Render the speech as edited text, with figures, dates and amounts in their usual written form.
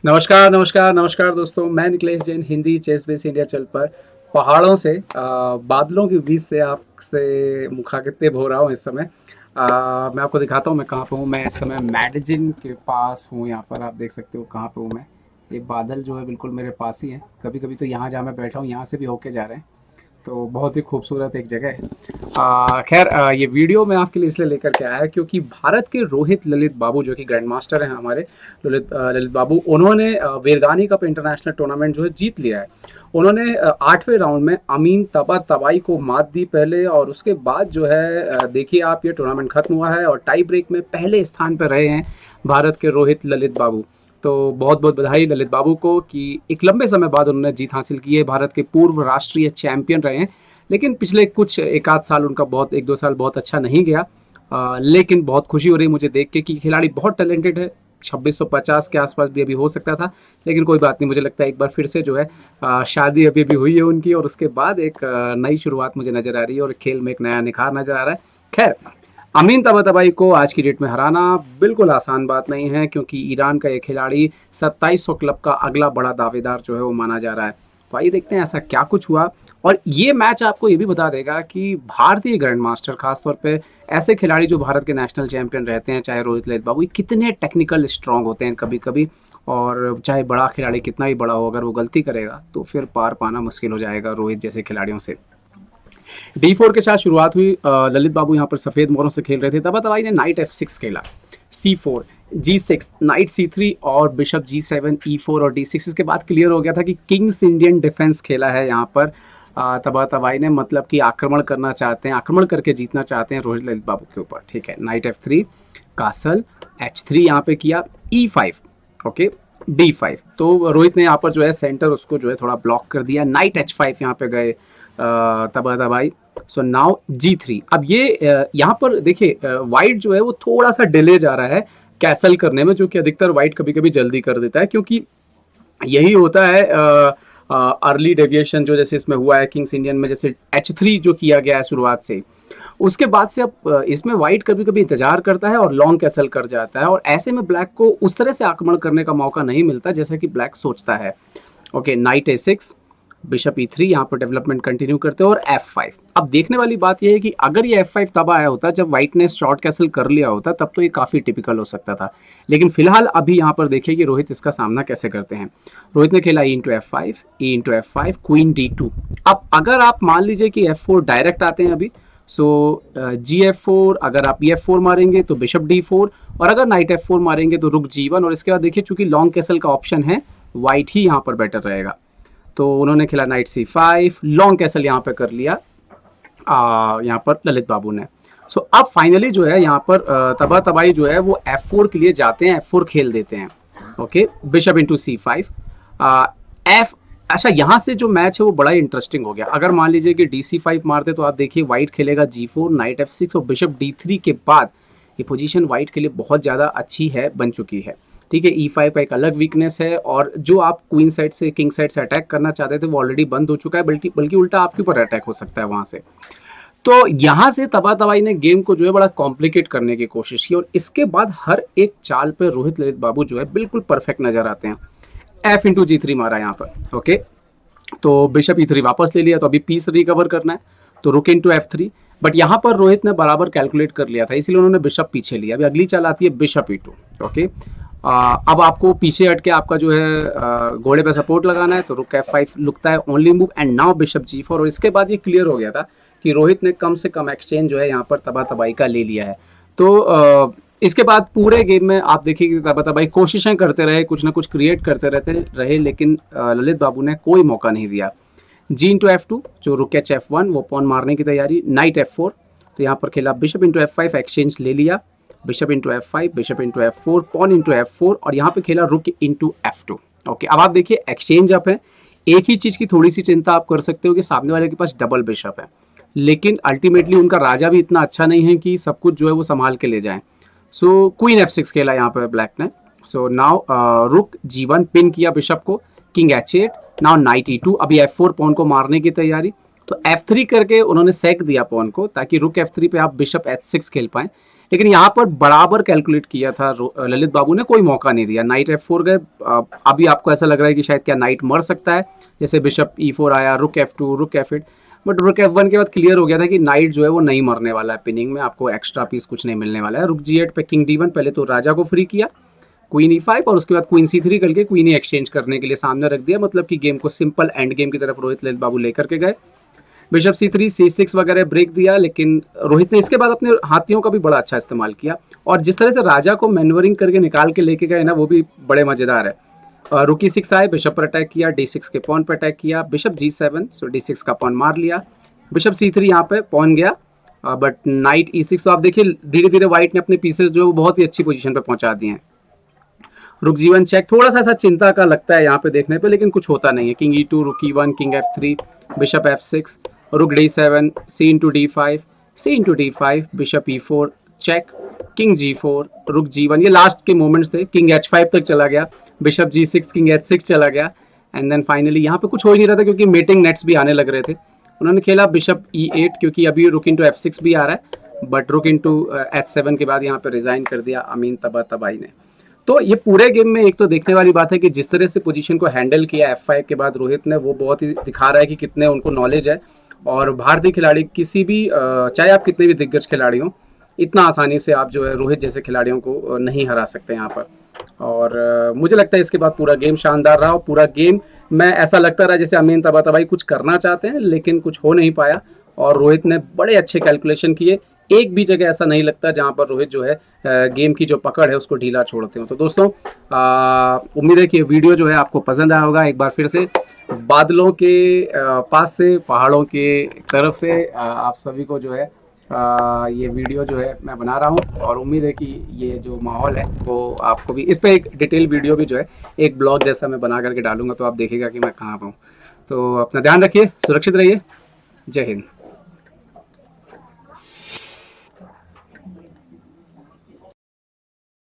नमस्कार, नमस्कार, नमस्कार दोस्तों। मैं Nikhilesh Jain Hindi ChessBase India channel पर पहाड़ों से बादलों के बीच से आपसे मुखातिब हो रहा हूँ इस समय। मैं आपको दिखाता हूँ मैं कहाँ पे हूँ। मैं इस समय मैडजिन के पास हूँ। यहाँ पर आप देख सकते हो कहाँ पे हूँ मैं। ये बादल जो है बिल्कुल मेरे पास ही है। कभी कभी तो यहाँ जहाँ मैं बैठा हूँ यहाँ से भी होके जा रहे हैं। तो बहुत ही खूबसूरत एक जगह है। खैर, ये वीडियो मैं आपके लिए इसलिए लेकर के आया क्योंकि भारत के रोहित ललित बाबू जो कि ग्रैंड मास्टर हैं हमारे, ललित बाबू, उन्होंने वीरदानी कप इंटरनेशनल टूर्नामेंट जो है जीत लिया है। उन्होंने 8वें राउंड में अमीन तबातबाई को मात दी पहले, और उसके बाद जो है देखिए आप, ये टूर्नामेंट खत्म हुआ है और टाई ब्रेक में पहले स्थान पर रहे हैं भारत के रोहित ललित बाबू। तो बहुत बहुत बधाई ललित बाबू को कि एक लंबे समय बाद उन्होंने जीत हासिल की है। भारत के पूर्व राष्ट्रीय चैंपियन रहे हैं, लेकिन पिछले कुछ एक आध साल उनका बहुत, एक दो साल बहुत अच्छा नहीं गया। लेकिन बहुत खुशी हो रही है मुझे देख के कि खिलाड़ी बहुत टैलेंटेड है। 2650 के आसपास भी अभी हो सकता था, लेकिन कोई बात नहीं। मुझे लगता है एक बार फिर से जो है शादी अभी भी हुई है उनकी, और उसके बाद एक नई शुरुआत मुझे नज़र आ रही है और खेल में एक नया निखार नज़र आ रहा है। खैर, अमीन तबातबाई को आज की डेट में हराना बिल्कुल आसान बात नहीं है, क्योंकि ईरान का ये खिलाड़ी 2700 क्लब का अगला बड़ा दावेदार जो है वो माना जा रहा है। तो आइए देखते हैं ऐसा क्या कुछ हुआ। और ये मैच आपको ये भी बता देगा कि भारतीय ग्रैंड मास्टर, खासतौर पे ऐसे खिलाड़ी जो भारत के नेशनल चैंपियन रहते हैं, चाहे रोहित ललित बाबू, कितने टेक्निकल स्ट्रांग होते हैं कभी कभी। और चाहे बड़ा खिलाड़ी कितना भी बड़ा हो, अगर वो गलती करेगा तो फिर पार पाना मुश्किल हो जाएगा रोहित जैसे खिलाड़ियों से। D4 के साथ शुरुआत हुई। ललित बाबू यहाँ पर सफ़ेद मोरों से खेल रहे थे। तबातबाई ने नाइट F6 खेला, C4, G6, नाइट C3 और बिशप G7, E4 और D6। इसके बाद क्लियर हो गया था कि किंग्स इंडियन डिफेंस खेला है यहाँ पर तबातबाई ने, मतलब कि आक्रमण करना चाहते हैं, आक्रमण करके जीतना चाहते हैं रोहित ललित बाबू के ऊपर। ठीक है, नाइट F3, कासल H3 यहाँ पे किया, E5, ओके, D5। तो रोहित ने यहाँ पर जो है सेंटर उसको जो है थोड़ा ब्लॉक कर दिया। नाइट H5 यहाँ पे गए तबातबाई। So now G3। अब ये यहाँ पर देखिए वाइट जो है वो थोड़ा सा डिले जा रहा है कैसल करने में, जो कि अधिकतर वाइट कभी कभी जल्दी कर देता है, क्योंकि यही होता है अर्ली डेविएशन जो जैसे इसमें हुआ है किंग्स इंडियन में। जैसे H3 जो किया गया है शुरुआत से, उसके बाद से अब इसमें वाइट कभी कभी इंतजार करता है और लॉन्ग कैसल कर जाता है, और ऐसे में ब्लैक को उस तरह से आक्रमण करने का मौका नहीं मिलता जैसा कि ब्लैक सोचता है। Okay, night A6, bishop E3, यहाँ पर डेवलपमेंट कंटिन्यू करते हैं, और F5। अब देखने वाली बात यह है कि अगर ये F5 तब आया होता जब व्हाइट ने शॉर्ट कैसल कर लिया होता, तब तो ये काफ़ी टिपिकल हो सकता था। लेकिन फिलहाल अभी यहाँ पर देखिए कि रोहित इसका सामना कैसे करते हैं। रोहित ने खेला E/F5, E/F5, क्वीन D2। अब अगर आप मान लीजिए कि F4 डायरेक्ट आते हैं अभी, सो G/F4, अगर आप E/F4 मारेंगे तो बिशप D4, और अगर नाइट F4 मारेंगे तो रुक G1, और इसके बाद देखिए चूंकि लॉन्ग कैसल का ऑप्शन है, व्हाइट ही यहाँ पर बेटर रहेगा। तो उन्होंने खेला नाइट C5, लॉन्ग कैसल यहाँ पे कर लिया यहाँ पर ललित बाबू ने। सो अब फाइनली जो है यहाँ पर तबातबाई जो है वो F4 के लिए जाते हैं, F4 खेल देते हैं। Okay, bishop into C5, F। अच्छा, यहाँ से जो मैच है वो बड़ा ही इंटरेस्टिंग हो गया। अगर मान लीजिए कि DC5 मारते तो आप देखिए व्हाइट खेलेगा G4, नाइट F6 और बिशप D3 के बाद ये पोजीशन व्हाइट के लिए बहुत ज़्यादा अच्छी है, बन चुकी है। ठीक है, E5 का एक अलग वीकनेस है, और जो आप क्वीन साइड से, किंग साइड से अटैक करना चाहते थे वो ऑलरेडी बंद हो चुका है, बल्कि उल्टा आपके ऊपर अटैक हो सकता है वहां से। तो यहाँ से तबातबाई ने गेम को जो है बड़ा कॉम्प्लिकेट करने की कोशिश की, और इसके बाद हर एक चाल पे रोहित ललित बाबू जो है बिल्कुल परफेक्ट नजर आते हैं। F/G3 मारा यहाँ पर। ओके, तो बिशप E3 वापस ले लिया, तो अभी पीस रिकवर करना है, तो रुक इंटू F3। बट यहाँ पर रोहित ने बराबर कैलकुलेट कर लिया था, इसीलिए उन्होंने बिशप पीछे लिया। अभी अगली चाल आती है बिशप E2। ओके, अब आपको पीछे हट के आपका जो है घोड़े पे सपोर्ट लगाना है, तो रुक F5 लुकता है, only move, and now bishop G4। और इसके बाद ये क्लियर हो गया था कि रोहित ने कम से कम एक्सचेंज जो है यहाँ पर तबातबाई का ले लिया है। तो इसके बाद पूरे गेम में आप देखिए कि तबातबाई कोशिशें करते रहे, कुछ ना कुछ क्रिएट करते रहते रहे, लेकिन ललित बाबू ने कोई मौका नहीं दिया। G/F2, जो रुक H/F1, वो पॉन मारने की तैयारी। नाइट F4, तो यहाँ पर खेला बिशप इंटू F5, एक्सचेंज ले लिया, bishop into F5, bishop into F4, pawn into F4, और यहाँ पे खेला रुक इंटू F2। ओके, अब आप देखिए एक्सचेंज अप है। एक ही चीज़ की थोड़ी सी चिंता आप कर सकते हो कि सामने वाले के पास डबल बिशप है, लेकिन अल्टीमेटली उनका राजा भी इतना अच्छा नहीं है कि सब कुछ जो है वो संभाल के ले जाए। सो क्वीन F6 खेला यहाँ पे ब्लैक ने। सो नाउ रुक G1, पिन किया बिशप को, king H8, now night E2। अभी F4 पॉन को मारने की तैयारी, तो F3 करके उन्होंने सेक दिया पॉन को, ताकि रुक F3 पे आप बिशप H6 खेल पाएं। लेकिन यहाँ पर बराबर कैलकुलेट किया था ललित बाबू ने, कोई मौका नहीं दिया। नाइट F4 गए। अभी आपको ऐसा लग रहा है कि शायद क्या नाइट मर सकता है, जैसे बिशप E4 आया, रुक F2, रुक F8, बट रुक F1 के बाद क्लियर हो गया था कि नाइट जो है वो नहीं मरने वाला है पिनिंग में, आपको एक्स्ट्रा पीस कुछ नहीं मिलने वाला है। रुक G8 पे किंग D1, पहले तो राजा को फ्री किया, क्वीन E5 और उसके बाद क्वीन C3 करके क्वीन एक्सचेंज करने के लिए सामने रख दिया, मतलब कि गेम को सिंपल एंड गेम की तरफ रोहित ललित बाबू लेकर के गए। बिशप C3, C6 वगैरह ब्रेक दिया, लेकिन रोहित ने इसके बाद अपने हाथियों का भी बड़ा अच्छा इस्तेमाल किया, और जिस तरह से राजा को मैनवरिंग करके निकाल के लेके गए ना, वो भी बड़े मजेदार है। रुक E6 आए, बिशप पर अटैक किया, D6 के पॉन पर अटैक किया, बिशप G7, सो D6 का पॉन मार लिया, बिशप C3 यहाँ पे पॉन गया, बट नाइट E6। तो आप देखिए धीरे धीरे व्हाइट ने अपने पीसेस जो है वो बहुत ही अच्छी पोजीशन पे पहुंचा दिए हैं। रुक G1 चेक, थोड़ा सा ऐसा चिंता का लगता है यहाँ पे देखने पे, लेकिन कुछ होता नहीं है। किंग E2, रुक E1, king F3, bishop F6, रुक D7, C into D5, C into D5, bishop E4 check, king G4, rook G1, ये लास्ट के मोमेंट्स थे। किंग H5 तक चला गया, बिशप G6, किंग H6 चला गया, एंड देन फाइनली यहाँ पे कुछ हो ही नहीं रहा था क्योंकि मेटिंग नेट्स भी आने लग रहे थे। उन्होंने खेला बिशप E8, क्योंकि अभी रुक इंटू F6 भी आ रहा है, बट रुक इंटू H7 के बाद यहाँ पे रिजाइन कर दिया अमीन तबातबाई ने। तो ये पूरे गेम में एक तो देखने वाली बात है कि जिस तरह से पोजीशन को हैंडल किया F5 के बाद रोहित ने, वो बहुत ही दिखा रहा है कि कितने उनको नॉलेज है। और भारतीय खिलाड़ी किसी भी चाहे आप कितने भी दिग्गज खिलाड़ी हों, इतना आसानी से आप जो है रोहित जैसे खिलाड़ियों को नहीं हरा सकते यहाँ पर। और मुझे लगता है इसके बाद पूरा गेम शानदार रहा, और पूरा गेम में ऐसा लगता रहा जैसे अमीन तबातबाई कुछ करना चाहते हैं लेकिन कुछ हो नहीं पाया, और रोहित ने बड़े अच्छे कैलकुलेशन किए। एक भी जगह ऐसा नहीं लगता जहां पर रोहित जो है गेम की जो पकड़ है उसको ढीला छोड़ते हो। तो दोस्तों उम्मीद है कि ये वीडियो जो है आपको पसंद आया होगा। एक बार फिर से बादलों के पास से, पहाड़ों के तरफ से आप सभी को जो है ये वीडियो जो है मैं बना रहा हूँ, और उम्मीद है कि ये जो माहौल है वो आपको भी, इस पर एक डिटेल वीडियो भी जो है एक ब्लॉग जैसा मैं बना करके डालूंगा, तो आप देखेगा कि मैं कहाँ पर हूँ। तो अपना ध्यान रखिए, सुरक्षित रहिए, जय हिंद।